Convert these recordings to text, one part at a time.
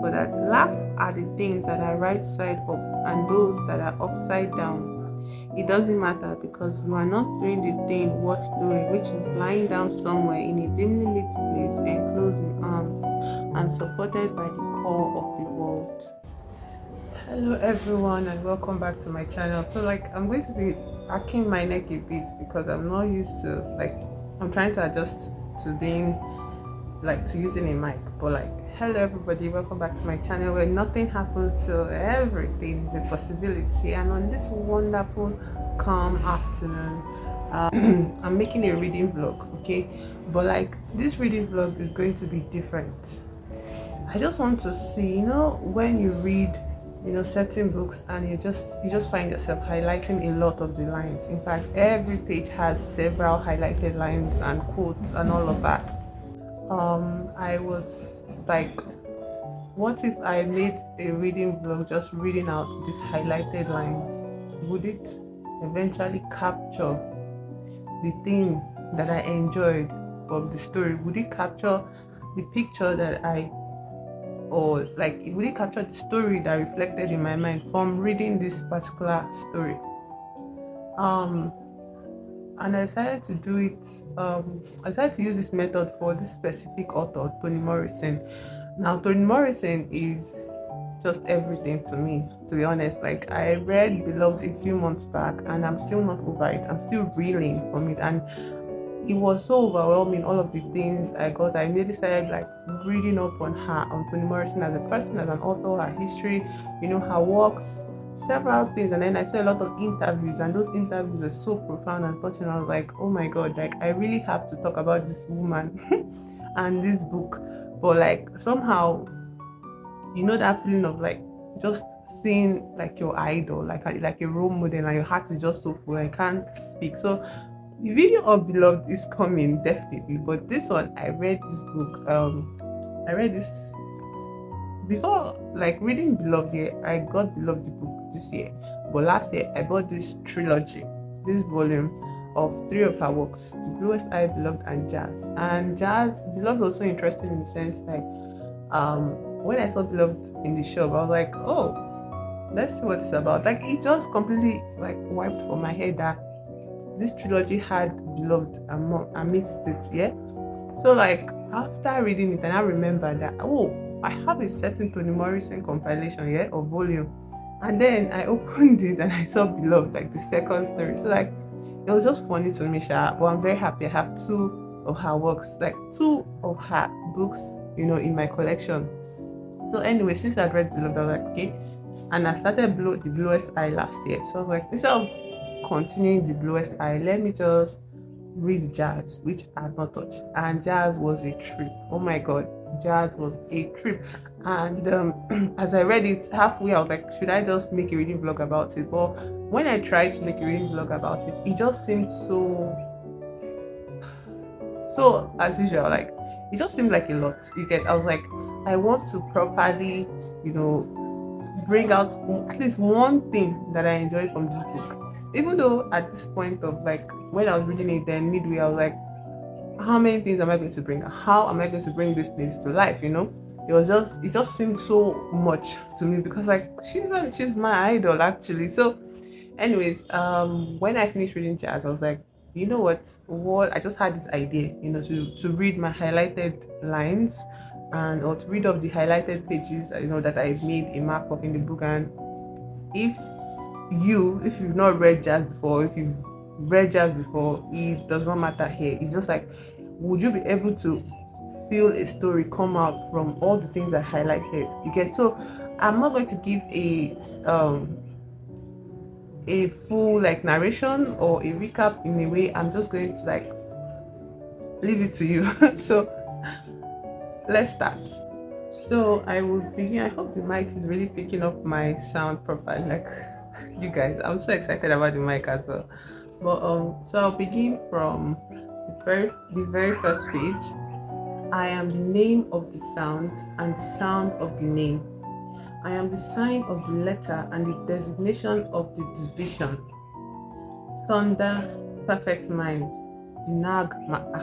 but that laugh at the things that are right side up and those that are upside down. It doesn't matter because you are not doing the thing worth doing, which is lying down somewhere in a dimly lit place, enclosed in arms and supported by the core of the world. Hello everyone and welcome back to my channel. So I'm going to be arcing my neck a bit because I'm not used to I'm trying to adjust to being to using a mic, but hello everybody, welcome back to my channel where nothing happens to everything is a possibility. And on this wonderful calm afternoon, I'm making a reading vlog, okay? But this reading vlog is going to be different. I just want to see, when you read certain books and you just find yourself highlighting a lot of the lines. In fact, every page has several highlighted lines and quotes and all of that. I was like, what if I made a reading vlog just reading out these highlighted lines? Would it eventually capture the thing that I enjoyed from the story? Would it capture the picture that would it capture the story that reflected in my mind from reading this particular story? And I decided to do it. I decided to use this method for this specific author, Toni Morrison. Now, Toni Morrison is just everything to me, to be honest. I read Beloved a few months back and I'm still not over it. I'm still reeling from it, and it was so overwhelming, all of the things I got. I immediately started reading up on her, on Toni Morrison as a person, as an author, her history, her works, several things. And then I saw a lot of interviews, and those interviews were so profound and touching. I was like, oh my god, I really have to talk about this woman and this book. But somehow, that feeling of just seeing your idol, like a role model, and your heart is just so full, I can't speak. So the video of Beloved is coming definitely, but this one, I read this book. I read this before, reading Beloved here. I got Beloved the book this year, but last year I bought this trilogy, this volume of 3 of her works: The Bluest Eye, Beloved, and Jazz. And Jazz, Beloved was so interesting in the sense when I saw Beloved in the shop, I was like, oh, let's see what it's about. It just completely wiped from my head that this trilogy had Beloved amidst it. Yeah, so after reading it, and I remember that, oh, I have a certain Toni Morrison compilation, yeah, or volume. And then I opened it and I saw Beloved, the second story. So it was just funny to me, but I'm very happy I have 2 of her works, 2 of her books, in my collection. So anyway, since I'd read Beloved, I was like, okay. And I started The Bluest Eye last year. So I was like, instead of continuing The Bluest Eye, let me just read Jazz, which I've not touched. And Jazz was a trip. Oh my god, Jazz was a trip. And as I read it halfway, I was like, should I just make a reading vlog about it? But when I tried to make a reading vlog about it, it just seemed so as usual, it just seemed like a lot. You get, I was like, I want to properly, bring out at least one thing that I enjoyed from this book. Even though at this point of when I was reading it, then midway, I was like, how many things am I going to bring? How am I going to bring these things to life? It just seemed so much to me because she's my idol actually. So anyways, when I finished reading Jazz, I was like, you know what I just had this idea, to read my highlighted lines or to read off the highlighted pages, that I made a mark of in the book. And if you've not read Jazz before, if you've read Jazz before, it does not matter here. It's just would you be able to feel a story come out from all the things I highlighted? You get, so I'm not going to give a full narration or a recap in a way. I'm just going to leave it to you. So let's start. So I will begin. I hope the mic is really picking up my sound properly. You guys, I'm so excited about the mic as well. But so I'll begin from the very first page. I am the name of the sound and the sound of the name. I am the sign of the letter and the designation of the division. Thunder, perfect mind, Nag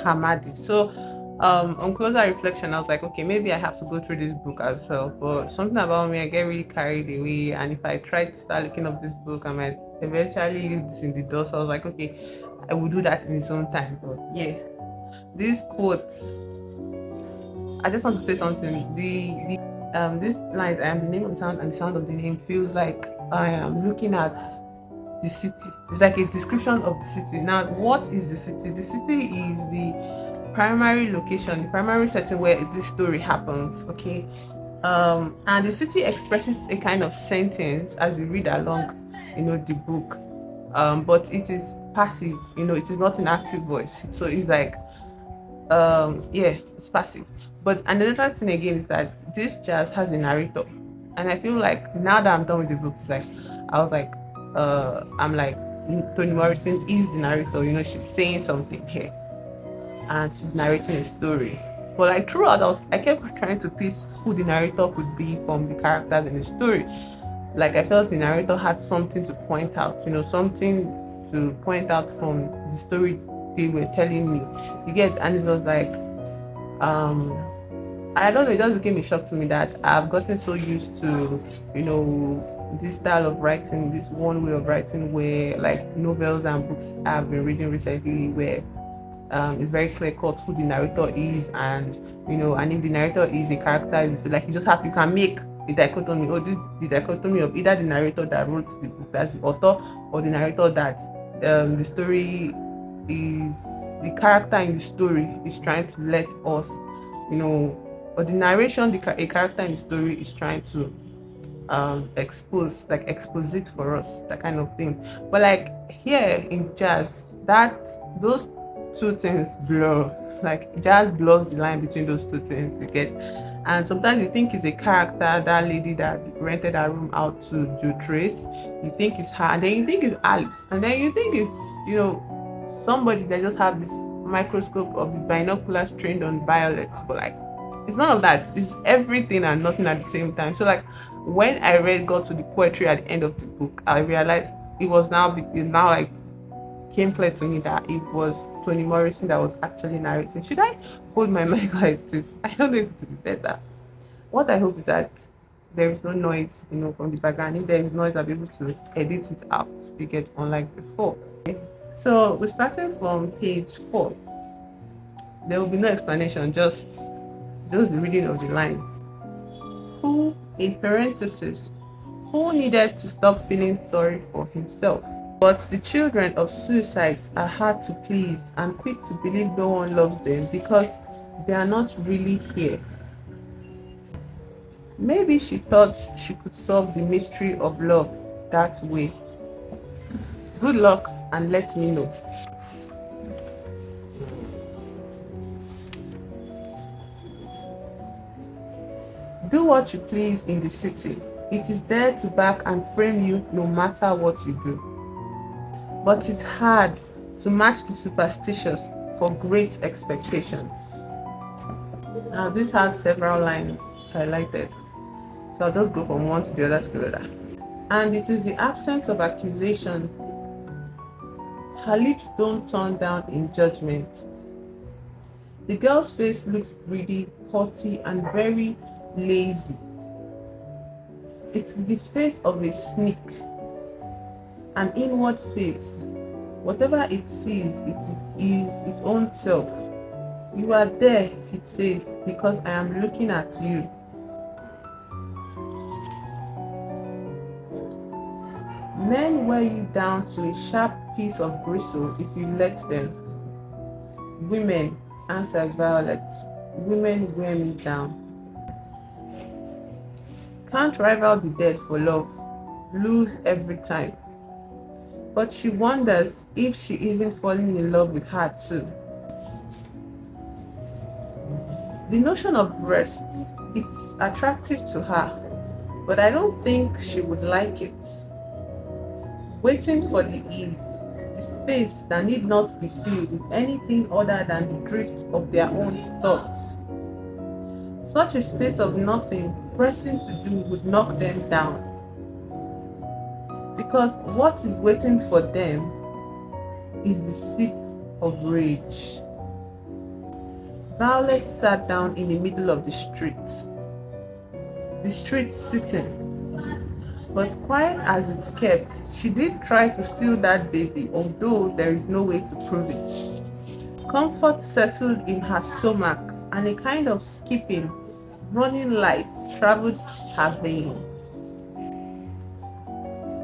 Hamadi. So On closer reflection, I was like, okay, maybe I have to go through this book as well. But something about me, I get really carried away, and if I try to start looking up this book, I might eventually leave this in the door. So I was like, okay, I will do that in its own time. But yeah, these quotes, I just want to say something. This lines, I am the name of the town, and the sound of the name feels like I am looking at the city. It's like a description of the city. Now, what is the city? The city is the primary location, the primary setting where this story happens. Okay. And the city expresses a kind of sentence as you read along, the book. But it is passive, it is not an active voice. So it's like, yeah, it's passive. But another thing again is that this jazz has a narrator, and I feel like now that I'm done with the book, it's like I was like, I'm like, Toni Morrison is the narrator. She's saying something here, and she's narrating a story. But like throughout, I kept trying to piece who the narrator could be from the characters in the story. Like I felt the narrator had something to point out, something to point out from the story they were telling me. You get, and it was like, I don't know, it just became a shock to me that I've gotten so used to, this style of writing, this one way of writing where like novels and books I've been reading recently where it's very clear cut who the narrator is, and and if the narrator is a character, is like you can make a dichotomy, or the dichotomy of either the narrator that wrote the book, that's the author, or the narrator that the story is, the character in the story is trying to let us, or the narration, a character in the story is trying to expose it for us, that kind of thing. But like here in jazz, those two things blur. Like jazz blurs the line between those two things, you get. And sometimes you think it's a character, that lady that rented her room out to do Trace, you think it's her, and then you think it's Alice, and then you think it's somebody that just have this microscope of binoculars trained on Violet. But like it's none of that. It's everything and nothing at the same time. So like when I got to the poetry at the end of the book, I realized it now like came clear to me that it was Toni Morrison that was actually narrating. Should I hold my mic like this? I don't know if it would be better. What I hope is that there is no noise, from the background. If there is noise, I'll be able to edit it out. You get, unlike before. So we're starting from page 4. There will be no explanation, just the reading of the line. Who, in parenthesis, who needed to stop feeling sorry for himself? But the children of suicides are hard to please and quick to believe no one loves them because they are not really here. Maybe she thought she could solve the mystery of love that way. Good luck and let me know. Do what you please in the city. It is there to back and frame you no matter what you do. But it's hard to match the superstitious for great expectations. Now this has several lines highlighted, so I'll just go from one to the other to the other. And it is the absence of accusation. Her lips don't turn down in judgment. The girl's face looks greedy, haughty, and very lazy. It's the face of a sneak, an inward face. Whatever it sees, it is its own self. You are there, it says, because I am looking at you. Men wear you down to a sharp piece of bristle if you let them. Women, answers Violet, women wear me down. Can't rival the dead for love, lose every time. But she wonders if she isn't falling in love with her too. The notion of rest, it's attractive to her, but I don't think she would like it. Waiting for the ease, the space that need not be filled with anything other than the drift of their own thoughts. Such a space of nothing pressing to do would knock them down. Because what is waiting for them is the sip of rage. Violet sat down in the middle of the street. The street sitting. But quiet as it's kept, she did try to steal that baby, although there is no way to prove it. Comfort settled in her stomach, and a kind of skipping, running light traveled her veins.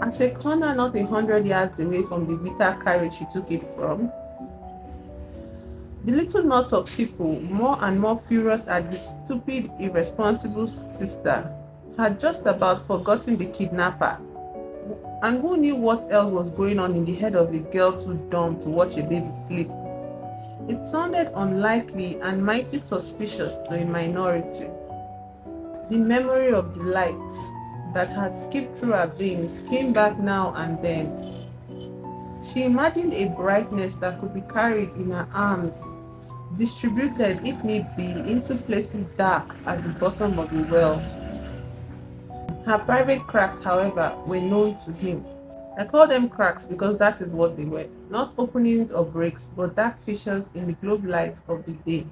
At a corner not 100 yards away from the Vita carriage she took it from, the little knot of people, more and more furious at the stupid, irresponsible sister, had just about forgotten the kidnapper. And who knew what else was going on in the head of a girl too dumb to watch a baby sleep? It sounded unlikely and mighty suspicious to a minority. The memory of the light that had skipped through her veins came back now and then. She imagined a brightness that could be carried in her arms, distributed if need be into places dark as the bottom of a well. Her private cracks, however, were known to him. I call them cracks because that is what they were, not openings or breaks, but dark fissures in the globe light of the day.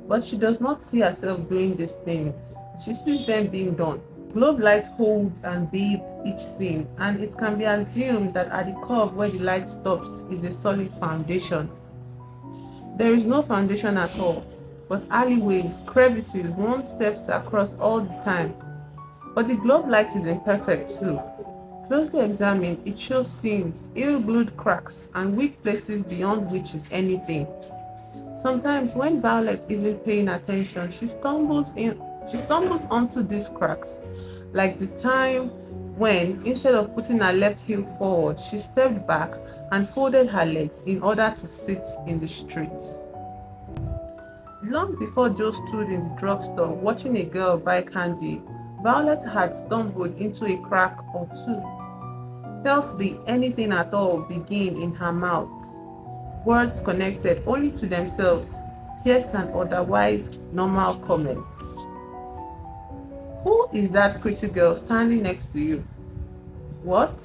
But she does not see herself doing these things. She sees them being done. Globe light holds and bathes each scene, and it can be assumed that at the curve where the light stops is a solid foundation. There is no foundation at all, but alleyways, crevices one steps across all the time. But the globe light is imperfect too. Closely examined, it shows seams, ill-glued cracks, and weak places beyond which is anything. Sometimes when Violet isn't paying attention, she stumbles onto these cracks, like the time when, instead of putting her left heel forward, she stepped back and folded her legs in order to sit in the street. Long before Joe stood in the drugstore watching a girl buy candy, Violet had stumbled into a crack or two, felt the anything at all begin in her mouth, words connected only to themselves, pierced an otherwise normal comment. Who is that pretty girl standing next to you? What?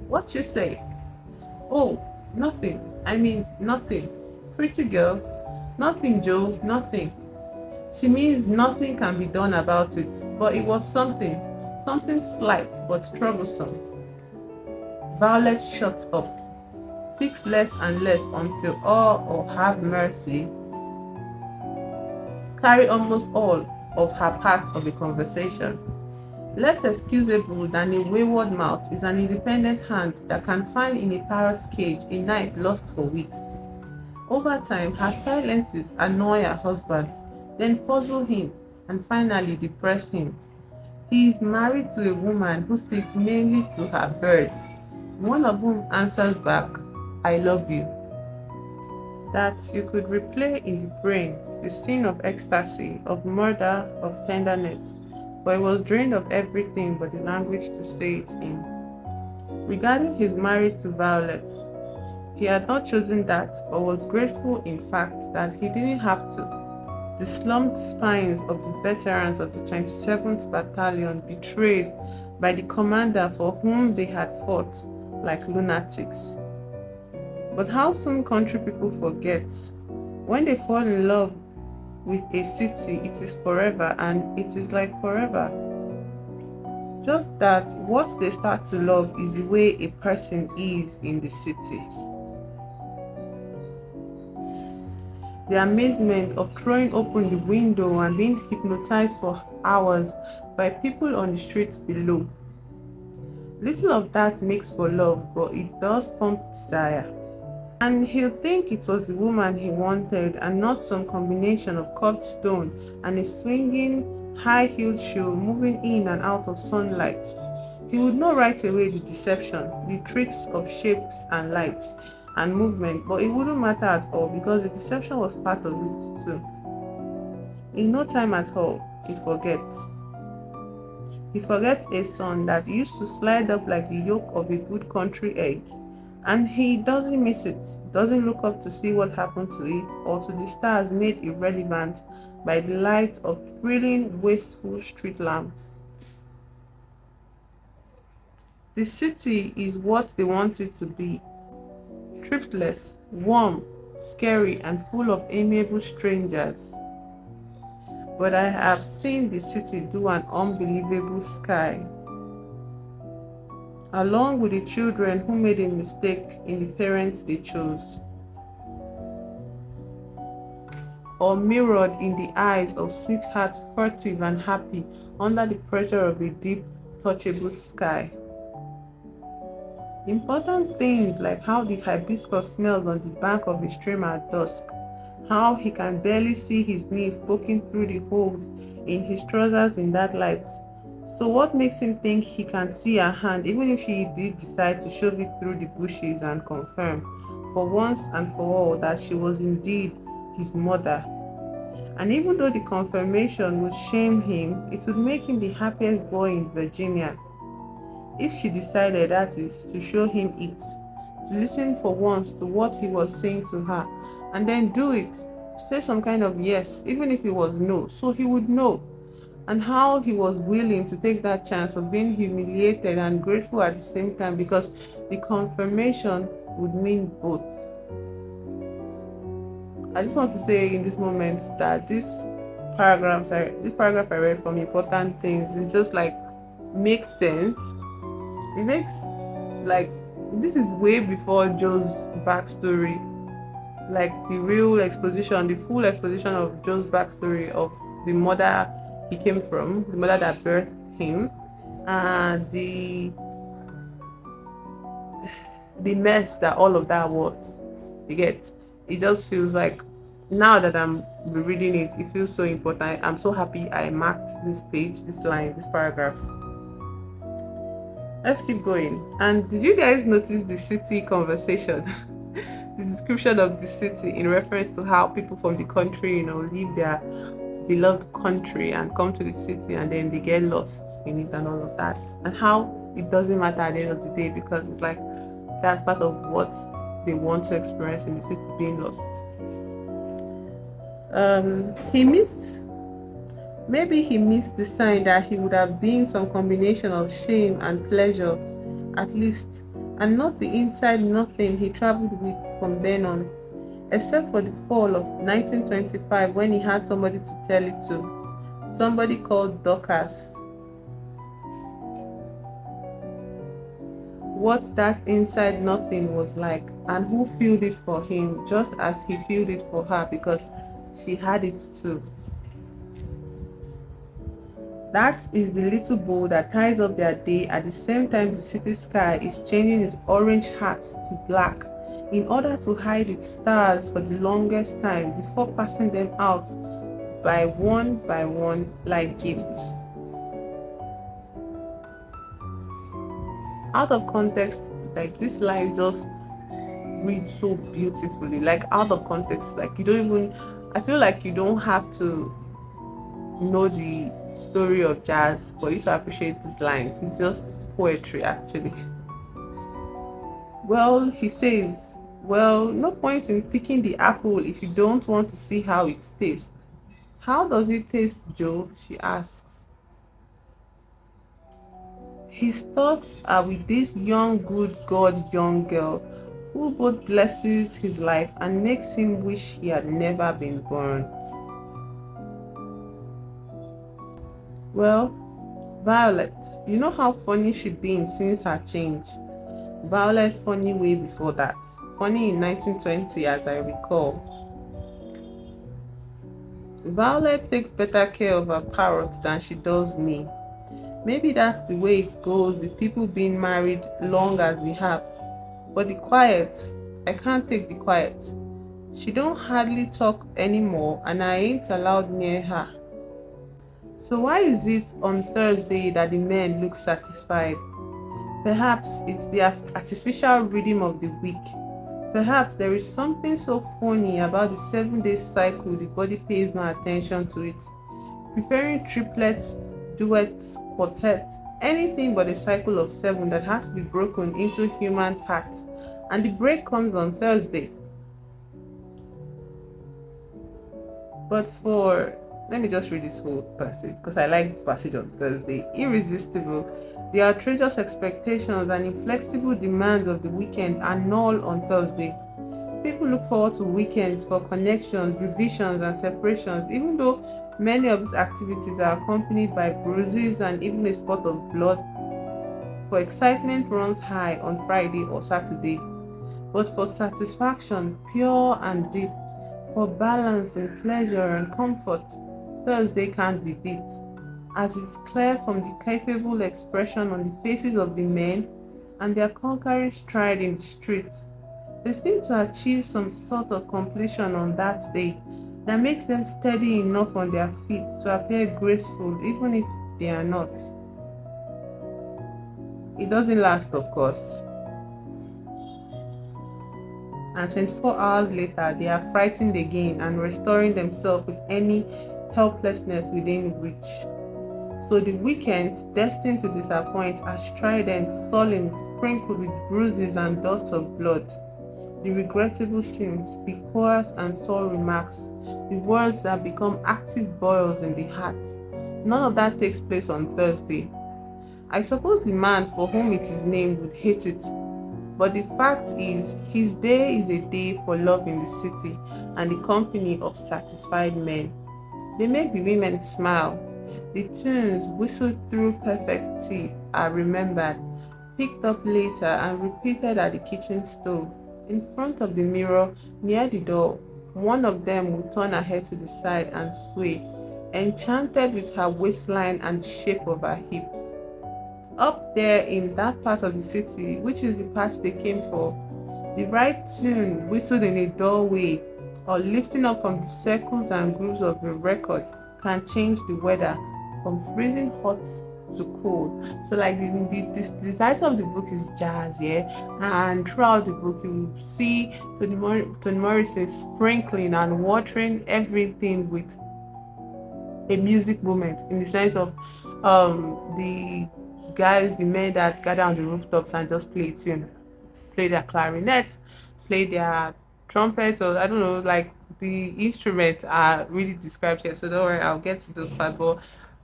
What you say? Oh, nothing. I mean, nothing. Pretty girl? Nothing, Joe, nothing. She means nothing can be done about it, but it was something slight but troublesome. Violet shuts up, speaks less and less until awe or have mercy carry almost all of her part of a conversation. Less excusable than a wayward mouth is an independent hand that can find in a parrot's cage a knife lost for weeks. Over time, her silences annoy her husband, then puzzle him, and finally depress him. He is married to a woman who speaks mainly to her birds, one of whom answers back, "I love you." That you could replay in the brain the scene of ecstasy, of murder, of tenderness, but it was drained of everything but the language to say it in. Regarding his marriage to Violet, he had not chosen that, but was grateful in fact that he didn't have to. The slumped spines of the veterans of the 27th Battalion betrayed by the commander for whom they had fought like lunatics. But how soon country people forget. When they fall in love with a city, it is forever, and it is like forever. Just that what they start to love is the way a person is in the city. The amazement of throwing open the window and being hypnotized for hours by people on the streets below. Little of that makes for love, but it does pump desire. And he'll think it was the woman he wanted and not some combination of curved stone and a swinging, high-heeled shoe moving in and out of sunlight. He would know right away the deception, the tricks of shapes and light and movement, but it wouldn't matter at all because the deception was part of it too. In no time at all, he forgets. He forgets a son that used to slide up like the yolk of a good country egg, and he doesn't miss it, doesn't look up to see what happened to it or to the stars made irrelevant by the light of thrilling, wasteful street lamps. The city is what they want it to be. Thriftless, warm, scary, and full of amiable strangers. But I have seen the city do an unbelievable sky, along with the children who made a mistake in the parents they chose, or mirrored in the eyes of sweethearts furtive and happy under the pressure of a deep, touchable sky. Important things like how the hibiscus smells on the bank of a stream at dusk, how he can barely see his knees poking through the holes in his trousers in that light. So what makes him think he can see her hand even if she did decide to shove it through the bushes and confirm, for once and for all, that she was indeed his mother? And even though the confirmation would shame him, it would make him the happiest boy in Virginia. If she decided, that is, to show him it, to listen for once to what he was saying to her, and then do it, say some kind of yes, even if it was no, so he would know. And how he was willing to take that chance of being humiliated and grateful at the same time, because the confirmation would mean both. I just want to say in this moment that this paragraph I read from Important Things is just like makes sense. It makes like this is way before Joe's backstory, like the real exposition, the full exposition of Joe's backstory of the mother he came from, the mother that birthed him, and the mess that all of that was. You get, it just feels like now that I'm rereading it, it feels so important. I'm so happy I marked this page, this line, this paragraph. Let's keep going. And did you guys notice the city conversation? The description of the city in reference to how people from the country, leave their beloved country and come to the city, and then they get lost in it and all of that. And how it doesn't matter at the end of the day, because it's like that's part of what they want to experience in the city, being lost. Maybe he missed the sign that he would have been some combination of shame and pleasure, at least, and not the inside nothing he traveled with from then on, except for the fall of 1925 when he had somebody to tell it to, somebody called Dorcas. What that inside nothing was like, and who filled it for him just as he filled it for her, because she had it too. That is the little bow that ties up their day at the same time the city sky is changing its orange hats to black in order to hide its stars for the longest time before passing them out by one like gifts. Out of context, like this line just reads so beautifully. Like out of context, like I feel like you don't have to know the story of jazz for you to appreciate these lines. It's just poetry, actually. Well, he says, well, no point in picking the apple if you don't want to see how it tastes. How does it taste, Joe? She asks. His thoughts are with this young good God young girl who both blesses his life and makes him wish he had never been born. Well, Violet, you know how funny she'd been since her change. Violet funny way before that. Funny in 1920, as I recall. Violet takes better care of her parrot than she does me. Maybe that's the way it goes with people being married long as we have. But the quiet, I can't take the quiet. She don't hardly talk anymore, and I ain't allowed near her. So why is it on Thursday that the men look satisfied? Perhaps it's the artificial rhythm of the week. Perhaps there is something so funny about the 7-day cycle the body pays no attention to it, preferring triplets, duets, quartets, anything but a cycle of 7 that has to be broken into human parts, and the break comes on Thursday. But let me just read this whole passage because I like this passage on Thursday. Irresistible, the outrageous expectations and inflexible demands of the weekend are null on Thursday. people look forward to weekends for connections, revisions, and separations, even though many of these activities are accompanied by bruises and even a spot of blood. For excitement runs high on Friday or Saturday, but for satisfaction, pure and deep, for balance in pleasure and comfort, Thursday can't be beat, as is clear from the capable expression on the faces of the men and their conquering stride in the streets. They seem to achieve some sort of completion on that day that makes them steady enough on their feet to appear graceful even if they are not. It doesn't last, of course, and 24 hours later they are frightened again and restoring themselves with any helplessness within reach. So the weekends, destined to disappoint, are strident, sullen, sprinkled with bruises and dots of blood. The regrettable things, the coarse and sore remarks, the words that become active boils in the heart. None of that takes place on Thursday. I suppose the man for whom it is named would hate it, but the fact is, his day is a day for love in the city and the company of satisfied men. They make the women smile. The tunes whistled through perfect teeth are remembered, picked up later and repeated at the kitchen stove. In front of the mirror, near the door, one of them would turn her head to the side and sway, enchanted with her waistline and the shape of her hips. Up there in that part of the city, which is the part they came for, the right tune whistled in a doorway or lifting up from the circles and grooves of a record can change the weather from freezing hot to cold. So like the title of the book is Jazz, yeah, and throughout the book you will see Toni Morrison sprinkling and watering everything with a music moment, in the sense of the guys, the men that gather on the rooftops and just play a tune, play their clarinet, play their trumpet, or I don't know, like the instruments are really described here. So don't worry, I'll get to those parts. But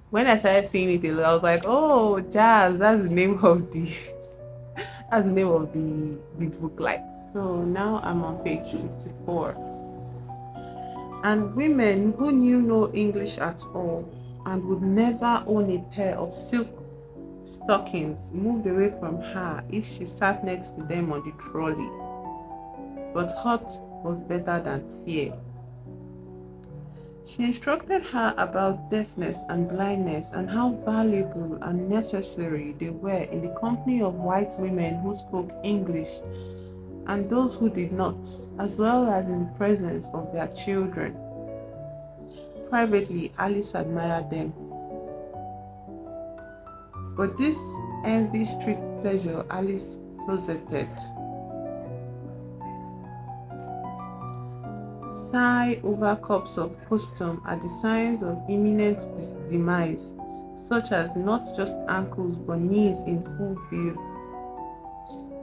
when I started seeing it a lot, I was like, oh, jazz, that's the name of the that's the name of the book. Like, so now I'm on page 54. And women who knew no English at all and would never own a pair of silk stockings moved away from her if she sat next to them on the trolley. But hurt was better than fear. She instructed her about deafness and blindness and how valuable and necessary they were in the company of white women who spoke English and those who did not, as well as in the presence of their children. Privately, Alice admired them. But this envy-strict pleasure Alice closeted. Sigh over cups of posthume at the signs of imminent demise, such as not just ankles but knees in full view.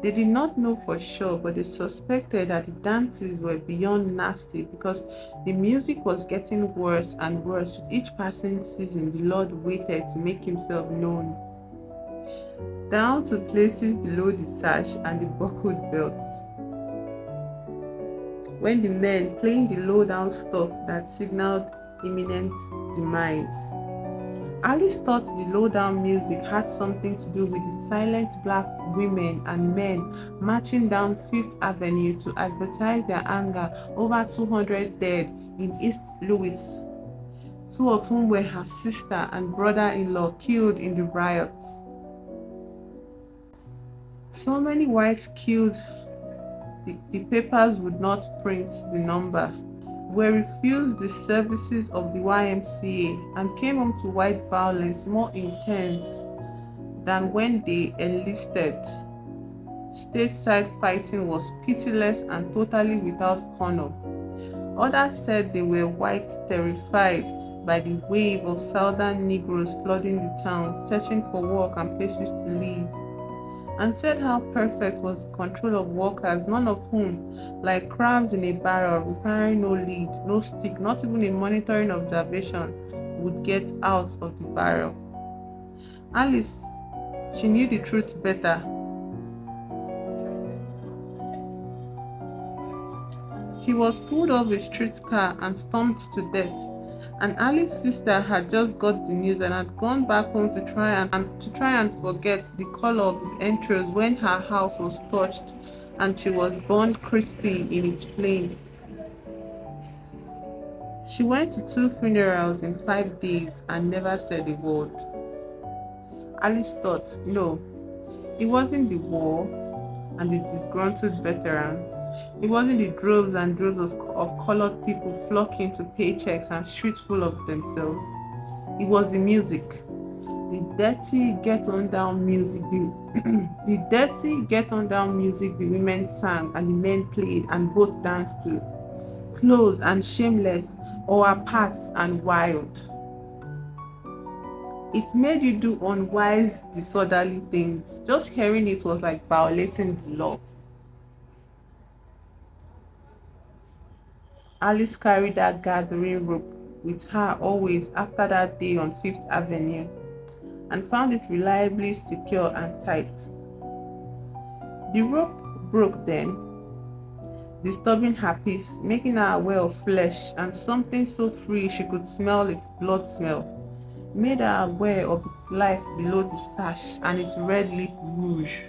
They did not know for sure, but they suspected that the dances were beyond nasty because the music was getting worse and worse with each passing season. The Lord waited to make himself known, down to places below the sash and the buckled belts. When the men playing the low-down stuff that signaled imminent demise. Alice thought the low-down music had something to do with the silent black women and men marching down Fifth Avenue to advertise their anger over 200 dead in East Louis, 2 of whom were her sister and brother-in-law killed in the riots. So many whites killed, the papers would not print the number, were refused the services of the YMCA and came home to white violence more intense than when they enlisted. Stateside fighting was pitiless and totally without honor. Others said they were white terrified by the wave of southern Negroes flooding the town, searching for work and places to live, and said how perfect was the control of workers, none of whom, like crabs in a barrel, requiring no lead, no stick, not even a monitoring observation, would get out of the barrel. Alice, she knew the truth better. He was pulled off a streetcar and stomped to death. And Ali's sister had just got the news and had gone back home to try and forget the color of his entrails when her house was touched and she was burned crispy in its flame. She went to 2 funerals in 5 days and never said a word. Alice thought, no, it wasn't the war and the disgruntled veterans. It wasn't the droves and droves of colored people flocking to paychecks and streets full of themselves. It was the music. The dirty get-on-down music, the dirty get-on-down music the women sang and the men played and both danced to. Close and shameless, or apart and wild. It made you do unwise, disorderly things. Just hearing it was like violating the law. Alice carried that gathering rope with her always after that day on 5th Avenue and found it reliably secure and tight. The rope broke then, disturbing her peace, making her aware of flesh and something so free she could smell its blood smell, made her aware of its life below the sash and its red lip rouge.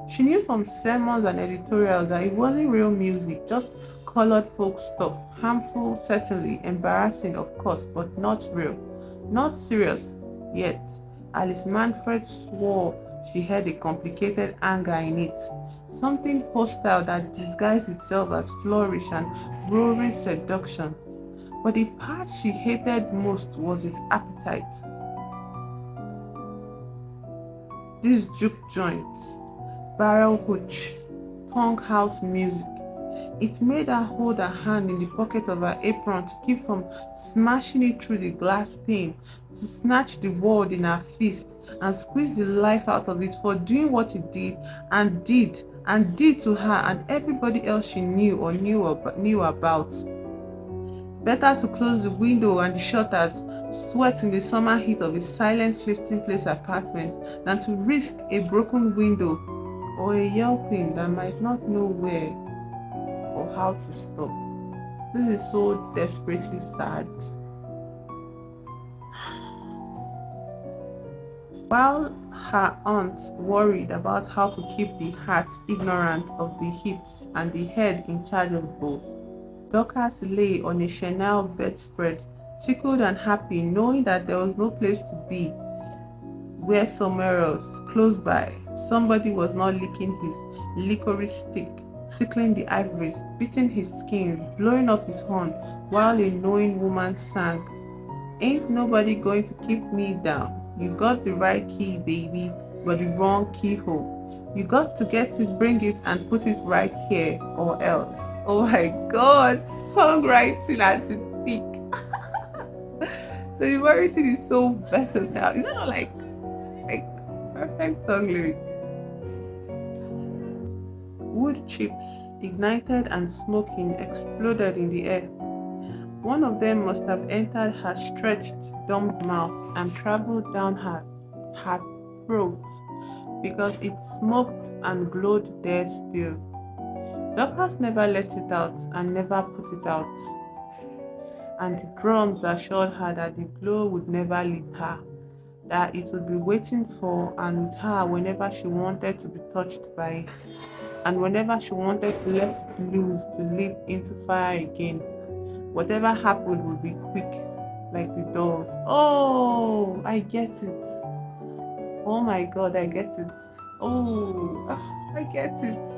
She knew from sermons and editorials that it wasn't real music, just colored folk stuff, harmful certainly, embarrassing of course, but not real, not serious. Yet Alice Manfred swore she had a complicated anger in it, something hostile that disguised itself as flourish and roaring seduction. But the part she hated most was its appetite. These juke joints, barrel hooch, tongue house music. It made her hold her hand in the pocket of her apron to keep from smashing it through the glass pane, to snatch the world in her fist and squeeze the life out of it for doing what it did to her and everybody else she knew or knew about. Better to close the window and the shutters, sweat in the summer heat of a silent 15-place apartment than to risk a broken window or a yelping that might not know where or how to stop. This is so desperately sad. While her aunt worried about how to keep the heart ignorant of the hips and the head in charge of both, Dorcas lay on a chenille bedspread, tickled and happy, knowing that there was no place to be where somewhere else, close by, somebody was not licking his licorice stick, tickling the ivories, beating his skin, blowing off his horn, while a knowing woman sang, "Ain't nobody going to keep me down. You got the right key, baby, but the wrong keyhole. You got to get it, bring it, and put it right here, or else." Oh my God, songwriting at its peak. The version is so versatile. Is that not like perfect song lyrics? Wood chips, ignited and smoking, exploded in the air. One of them must have entered her stretched, dumb mouth and traveled down her throat, because it smoked and glowed there still. Dorcas never let it out and never put it out, and the drums assured her that the glow would never leave her, that it would be waiting for and with her whenever she wanted to be touched by it, and whenever she wanted to let it loose to leap into fire again. Whatever happened would be quick, like the dolls. Oh, I get it. Oh my God, I get it. Oh, I get it.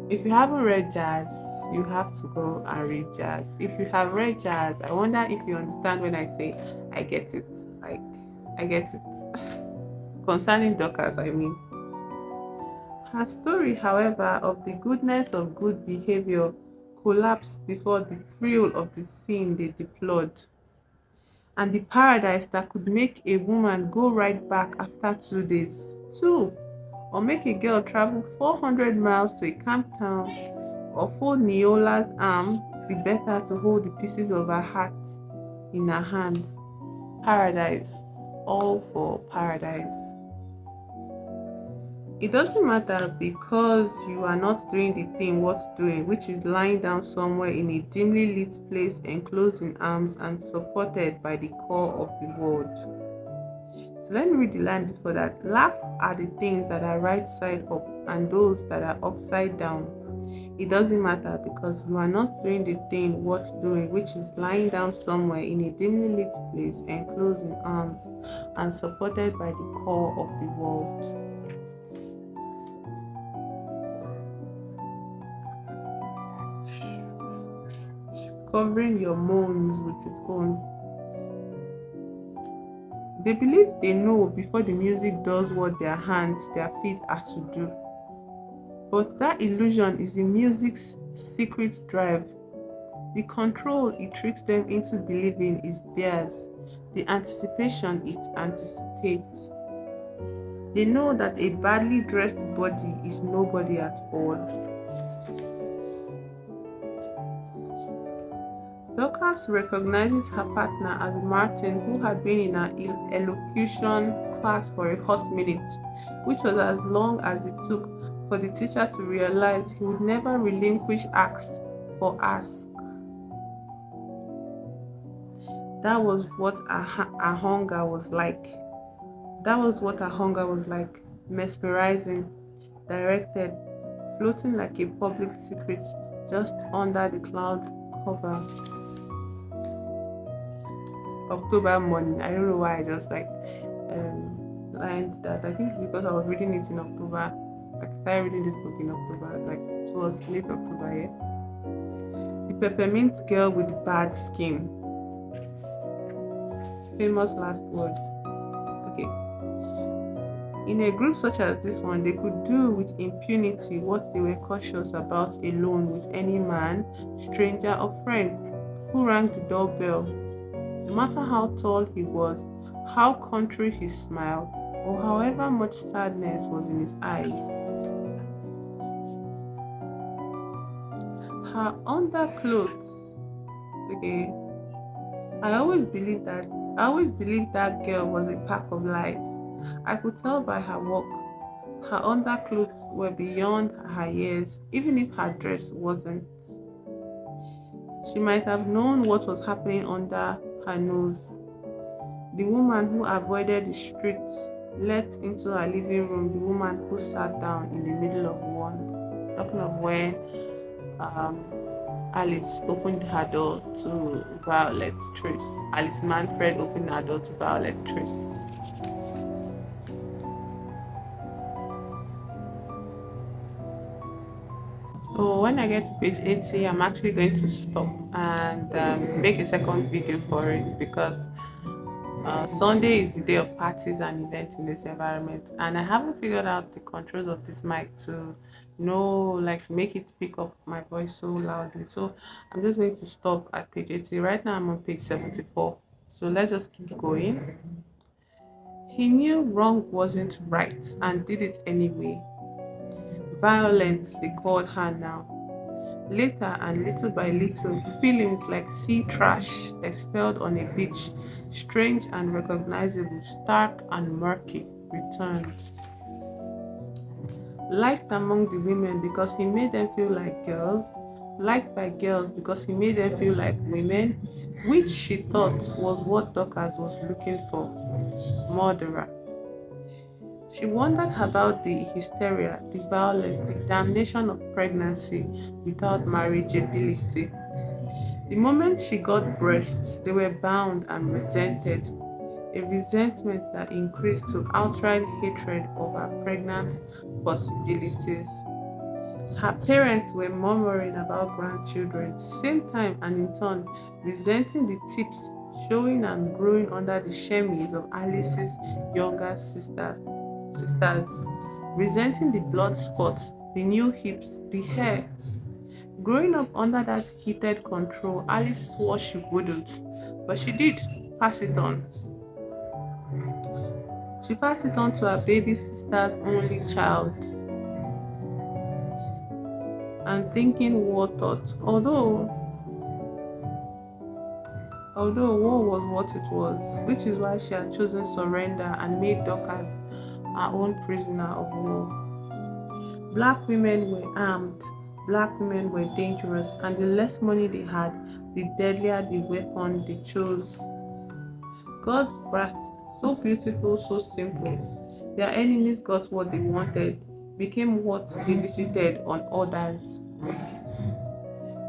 If you haven't read Jazz, you have to go and read Jazz. If you have read Jazz, I wonder if you understand when I say I get it. Like, I get it. Concerning Dorcas, I mean. Her story, however, of the goodness of good behavior collapsed before the thrill of the sin they deplored, and the paradise that could make a woman go right back after 2 days, or make a girl travel 400 miles to a camp town, or fold Neola's arm the better to hold the pieces of her heart in her hand. Paradise, all for paradise. It doesn't matter because you are not doing the thing worth doing, which is lying down somewhere in a dimly lit place, enclosed in arms and supported by the core of the world. So let me read the line before that. Laugh at the things that are right side up and those that are upside down. It doesn't matter because you are not doing the thing worth doing, which is lying down somewhere in a dimly lit place, enclosed in arms and supported by the core of the world. Covering your moans with its own. They believe they know before the music does what their hands, their feet are to do. But that illusion is the music's secret drive. The control it tricks them into believing is theirs, the anticipation it anticipates. They know that a badly dressed body is nobody at all. Dorcas recognizes her partner as Martin, who had been in her elocution class for a hot minute, which was as long as it took for the teacher to realize he would never relinquish ask for ask. That was what her hunger was like. That was what her hunger was like. Mesmerizing, directed, floating like a public secret just under the cloud cover. October morning. I don't know why I just lined that. I think it's because I was reading it in October. Like I started reading this book in October, like it was late October, yeah. The peppermint girl with bad skin. Famous last words. Okay. In a group such as this one, they could do with impunity what they were cautious about alone with any man, stranger or friend who rang the doorbell. No matter how tall he was, how country his smile, or however much sadness was in his eyes. Her underclothes. Okay. I always believed that girl was a pack of lies. I could tell by her walk. Her underclothes were beyond her years, even if her dress wasn't. She might have known what was happening under her nose. The woman who avoided the streets let into her living room the woman who sat down in the middle of one. Talking of when Alice opened her door to Violet Trace. Alice Manfred opened her door to Violet Trace. So when I get to page 80, I'm actually going to stop and make a second video for it because Sunday is the day of parties and events in this environment, and I haven't figured out the controls of this mic to like make it pick up my voice so loudly. So I'm just going to stop at page 80. Right now I'm on page 74. So let's just keep going. He knew wrong wasn't right and did it anyway. Violent, they called her now. Later and little by little, feelings like sea trash expelled on a beach, strange and recognizable, stark and murky, returned. Liked among the women because he made them feel like girls, liked by girls because he made them feel like women, which she thought was what Dorcas was looking for. Murderer. She wondered about the hysteria, the violence, the damnation of pregnancy without marriageability. The moment she got breasts, they were bound and resented, a resentment that increased to outright hatred of her pregnant possibilities. Her parents were murmuring about grandchildren, same time and in turn resenting the tips showing and growing under the chemise of Alice's younger sisters, resenting the blood spots, the new hips, the hair. Growing up under that heated control, Alice swore she wouldn't, but she did pass it on. She passed it on to her baby sister's only child. And thinking war thought, although war was what it was, which is why she had chosen surrender and made Dorcas her own prisoner of war. Black women were armed, black women were dangerous, and the less money they had, the deadlier the weapon they chose. God's wrath, so beautiful, so simple. Their enemies got what they wanted, became what they visited on others.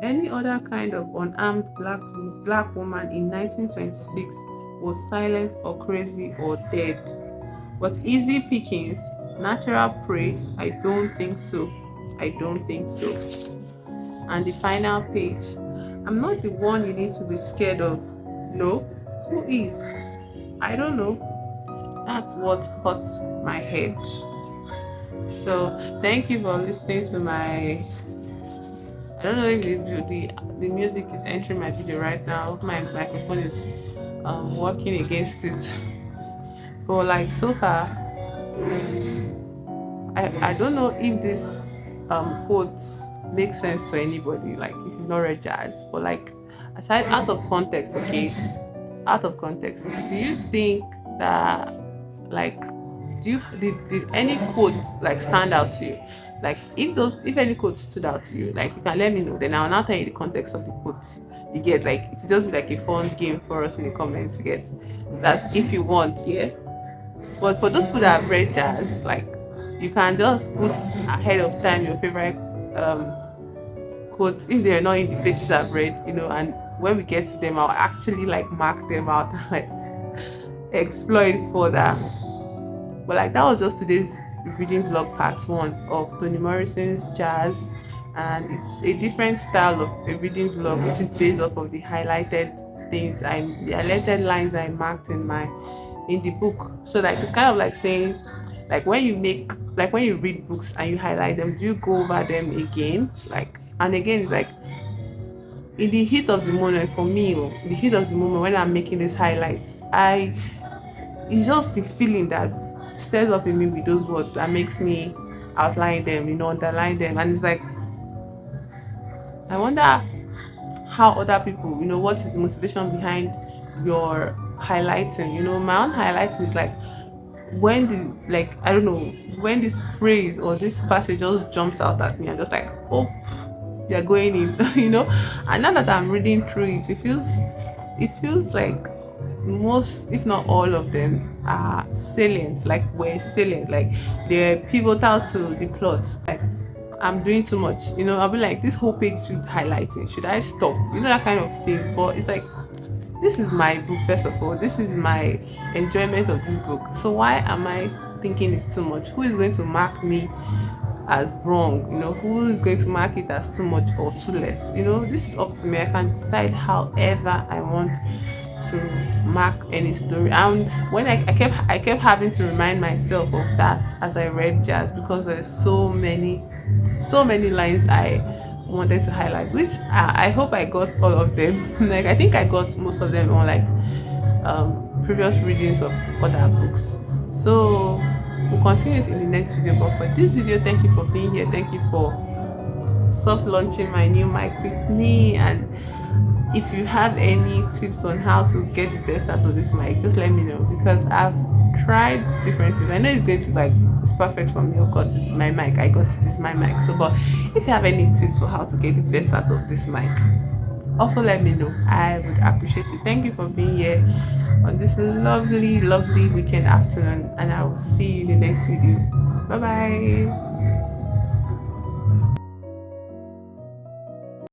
Any other kind of unarmed black woman in 1926 was silent or crazy or dead. But easy pickings, natural prey, I don't think so. I don't think so. And the final page. I'm not the one you need to be scared of. No, who is? I don't know. That's what hurts my head. So thank you for listening to my. I don't know if the music is entering my video right now. My microphone is working against it. But like so far, I don't know if this quotes make sense to anybody. Like if you've not read jazz, but like aside out of context, okay, out of context, do you think that like did any quote like stand out to you? Like if any quote stood out to you, like you can let me know. Then I'll now tell you the context of the quote. You get like it's just like a fun game for us in the comments. You get that's if you want, yeah. But for those people that have read jazz, like you can just put ahead of time your favorite quotes if they're not in the pages I've read, and when we get to them, I'll actually like mark them out and like explore it further. But like that was just today's reading vlog part 1 of Toni Morrison's jazz, and it's a different style of a reading vlog which is based off of the highlighted lines I marked in the book. So like it's kind of like saying like when you read books and you highlight them, do you go over them again? Like and again it's like in the heat of the moment for me, the heat of the moment when I'm making this highlights, it's just the feeling that stirs up in me with those words that makes me outline them, underline them. And it's like I wonder how other people, what is the motivation behind your highlighting. My own highlighting is like when I don't know, when this phrase or this passage just jumps out at me, I'm just like, oh, they're going in, and now that I'm reading through it, it feels like most, if not all of them, are salient, like they're pivotal to the plot. Like I'm doing too much, I'll be like, this whole page should highlighting, should I stop, that kind of thing. But it's like, this is my book, first of all, this is my enjoyment of this book, so why am I thinking it's too much? Who is going to mark me as wrong? Who is going to mark it as too much or too less? This is up to me. I can decide however I want to mark any story. And when I kept having to remind myself of that as I read jazz, because there's so many lines I wanted to highlight, which I hope I got all of them. Like I think I got most of them on like previous readings of other books. So we'll continue it in the next video. But for this video, thank you for being here. Thank you for soft launching my new mic with me. And if you have any tips on how to get the best out of this mic, just let me know, because I've tried different things. I know it's going to it's perfect for me, of course. It's my mic. I got it. It's my mic. So, but if you have any tips for how to get the best out of this mic, also let me know. I would appreciate it. Thank you for being here on this lovely weekend afternoon, and I will see you in the next video. Bye bye.